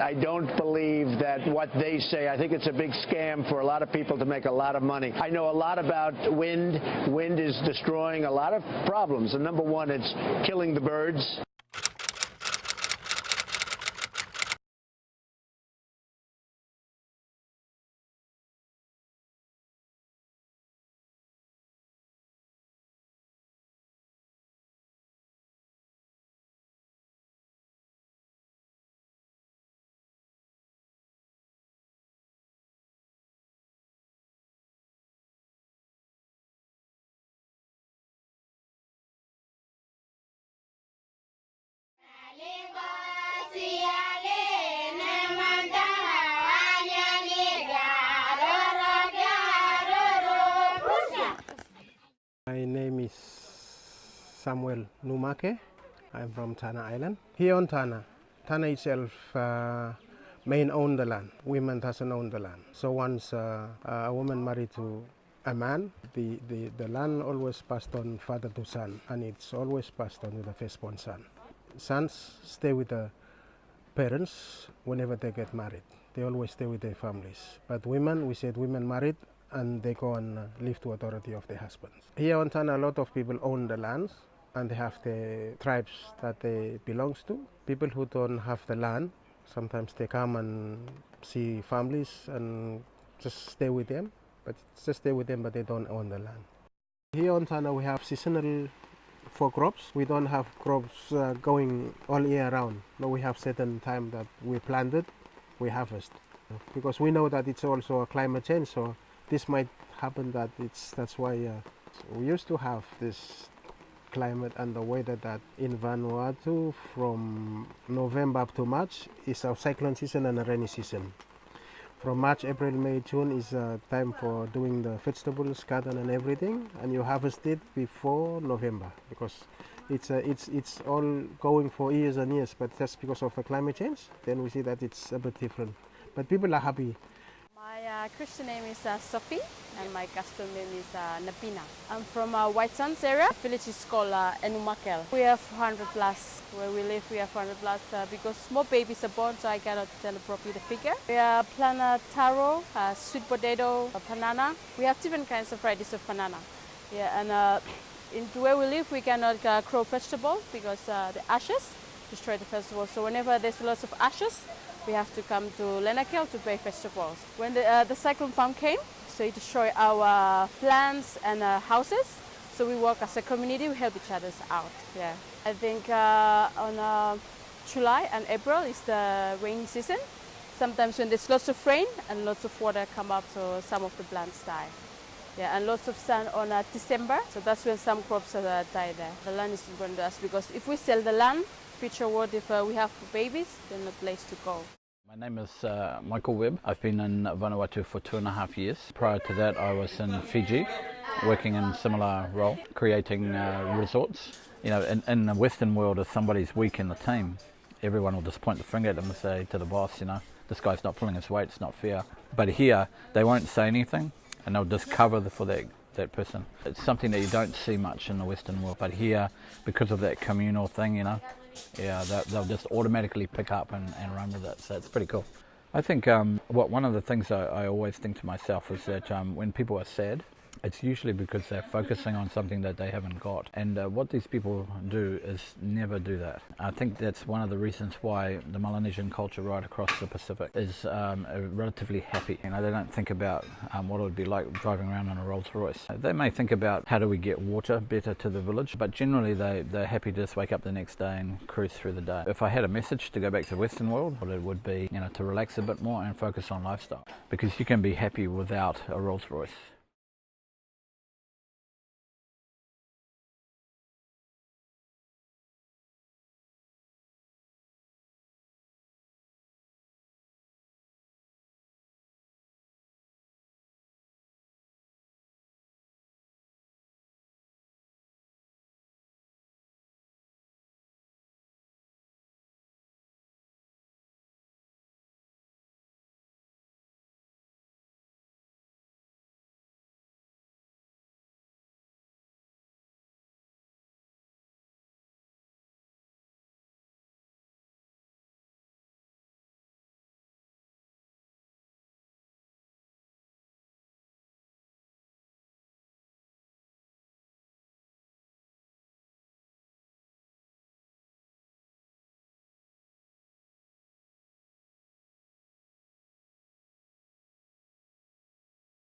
I don't believe that what they say. I think it's a big scam for a lot of people to make a lot of money. I know a lot about wind. Wind is destroying a lot of problems. And number one, it's killing the birds. My name is Samuel Numake. I'm from Tana Island. Here on Tana itself men own the land. Women doesn't own the land. So once a woman married to a man, the land always passed on father to son, and it's always passed on to the firstborn son. Sons stay with the parents whenever they get married. They always stay with their families. But women, we said women married and they go and live to authority of their husbands. Here on Tana, a lot of people own the lands and they have the tribes that they belongs to. People who don't have the land, sometimes they come and see families and just stay with them. But they don't own the land. Here on Tana, we have seasonal for crops. We don't have crops going all year round. No, we have certain time that we planted, we harvest. Because we know that it's also a climate change, so this might happen that's why we used to have this climate and the weather that in Vanuatu from November up to March is our cyclone season and a rainy season. From March, April, May, June is time for doing the vegetables, garden and everything, and you harvest it before November because it's all going for years and years, but just because of the climate change, then we see that it's a bit different. But people are happy. My Christian name is Sophie and my custom name is Napina. I'm from White Sands area. The village is called Enumakel. We have 100 plus. Where we live we have 100 plus because more babies are born, so I cannot tell properly the figure. We plant taro, sweet potato, banana. We have different kinds of varieties of banana. Yeah, and in where we live we cannot grow vegetables because the ashes destroy the vegetables. So whenever there's lots of ashes, we have to come to Lenakel to buy vegetables. When the Cyclone Pam came, so it destroyed our plants and houses. So we work as a community, we help each other out. Yeah, I think on July and April is the rainy season. Sometimes when there's lots of rain and lots of water come up, so some of the plants die. Yeah, and lots of sun on December, so that's when some crops die there. The land is important to us because if we sell the land, future world, if we have babies, then a place to go. My name is Michael Webb. I've been in Vanuatu for 2.5 years. Prior to that I was in Fiji, working in a similar role, creating resorts. You know, in the Western world, if somebody's weak in the team, everyone will just point the finger at them and say to the boss, you know, this guy's not pulling his weight, it's not fair. But here, they won't say anything and they'll just cover for that person. It's something that you don't see much in the Western world, but here, because of that communal thing, you know, yeah, they'll just automatically pick up and run with it, so it's pretty cool. I think one of the things I always think to myself is that when people are sad, it's usually because they're focusing on something that they haven't got. And what these people do is never do that. I think that's one of the reasons why the Melanesian culture right across the Pacific is relatively happy. You know, they don't think about what it would be like driving around in a Rolls Royce. They may think about how do we get water better to the village, but generally they're happy to just wake up the next day and cruise through the day. If I had a message to go back to the Western world, it would be, you know, to relax a bit more and focus on lifestyle, because you can be happy without a Rolls Royce.